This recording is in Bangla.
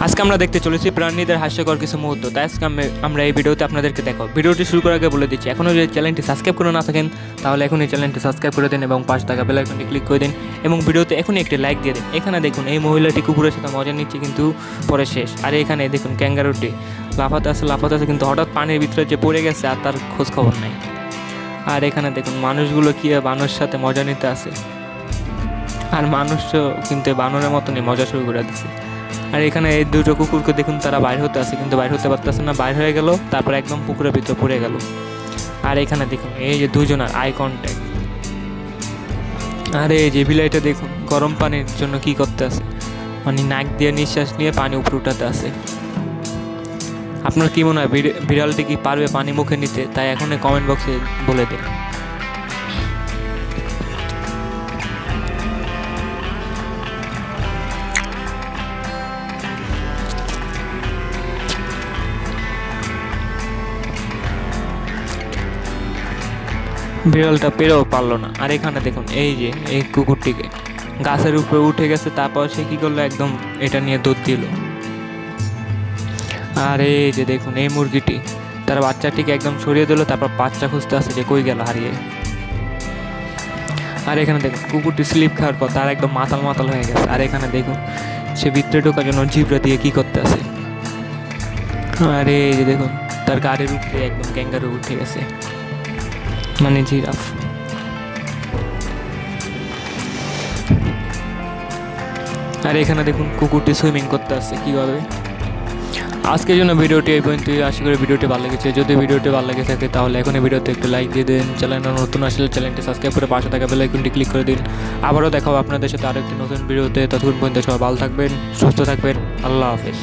আজকে আমরা দেখতে চলেছি প্রাণীদের হাস্যকর কিছু মুহূর্ত। তাই আজকে আমরা এই ভিডিওতে আপনাদেরকে দেখো। ভিডিওটি শুরু করার আগে বলে দিচ্ছি, এখনও যদি চ্যানেলটি সাবস্ক্রাইব করে না থাকেন তাহলে এখনই চ্যানেলটি সাবস্ক্রাইব করে দিন এবং পাশে থাকা বেল আইকনটি ক্লিক করে দিন এবং ভিডিওতে এখনই একটি লাইক দিয়ে দিন। এখানে দেখুন এই মহিলাটি কুকুরের সাথে মজা নিচ্ছে কিন্তু পরে শেষ। আর এখানে দেখুন ক্যাঙ্গারুটি লাফাতে আছে কিন্তু হঠাৎ পানির ভিতরে যে পড়ে গেছে আর তার খোঁজ খবর নাই। আর এখানে দেখুন মানুষগুলো কি বানরের সাথে মজা নিতে আছে, আর মানুষও কিন্তু বানরের মতনই মজা শুরু করে দিচ্ছে। আর এখানে এই দুটো কুকুরকে দেখুন তারা বাইর হতে আছে কিন্তু বাইর হতে পারতেছে না, বাইর হয়ে গেল, তারপর একদম পুকুরের ভিতরে পড়ে গেল। আর এখানে দেখুন এই যে দুজনের আই কন্ট্যাক্ট। আর এই যে বিলাইটা দেখুন গরম পানির জন্য কি করতে আছে, মানে নাক দিয়ে নিঃশ্বাস নিয়ে পানি উপরে উঠাতে আছে। আপনার কি মনে হয় বিড়ালটি কি পারবে পানি মুখে নিতে? তাই এখন কমেন্ট বক্সে বলে দিন। বিড়ালটা পেরেও পারলো না। আর এখানে দেখুন এই যে এই কুকুরটিকে গাছের উপরে উঠে গেছে, তারপর সে কী করলো, একদম এটা নিয়ে দৌড় দিল। আর এই যে দেখুন এই মুরগিটি তার বাচ্চাটিকে একদম সরিয়ে দিল, তারপর বাচ্চা খুঁজতে আসছে যে কই গেল হারিয়ে। আর এখানে দেখুন কুকুরটি স্লিপ খাওয়ার পর তার একদম মাতাল হয়ে গেছে। আর এখানে দেখুন সে ভিতরে ঢোকার জন্য জিব্রা দিয়ে কী করতে আছে। আর এই যে দেখুন তার গাড়ির উপরে একদম ক্যাঙ্গারু উঠে গেছে, মানে জিরাফ। আর এখানে দেখুন কুকুরটি সুইমিং করতে আসছে কীভাবে। আজকের জন্য ভিডিওটি এই পর্যন্ত। আশা করি ভিডিওটি ভালো লেগেছে। যদি ভিডিওটি ভালো লেগে থাকে তাহলে এখনই ভিডিওতে একটু লাইক দিয়ে দিন। চ্যানেলটা নতুন আসলে চ্যানেলটি সাবস্ক্রাইব করে পাশে থাকা বেল আইকনটি ক্লিক করে দিন। আবারও দেখাবো আপনাদের সাথে আরেকটি নতুন ভিডিওতে। ততক্ষণ পর্যন্ত সবাই ভালো থাকবেন, সুস্থ থাকবেন। আল্লাহ হাফেজ।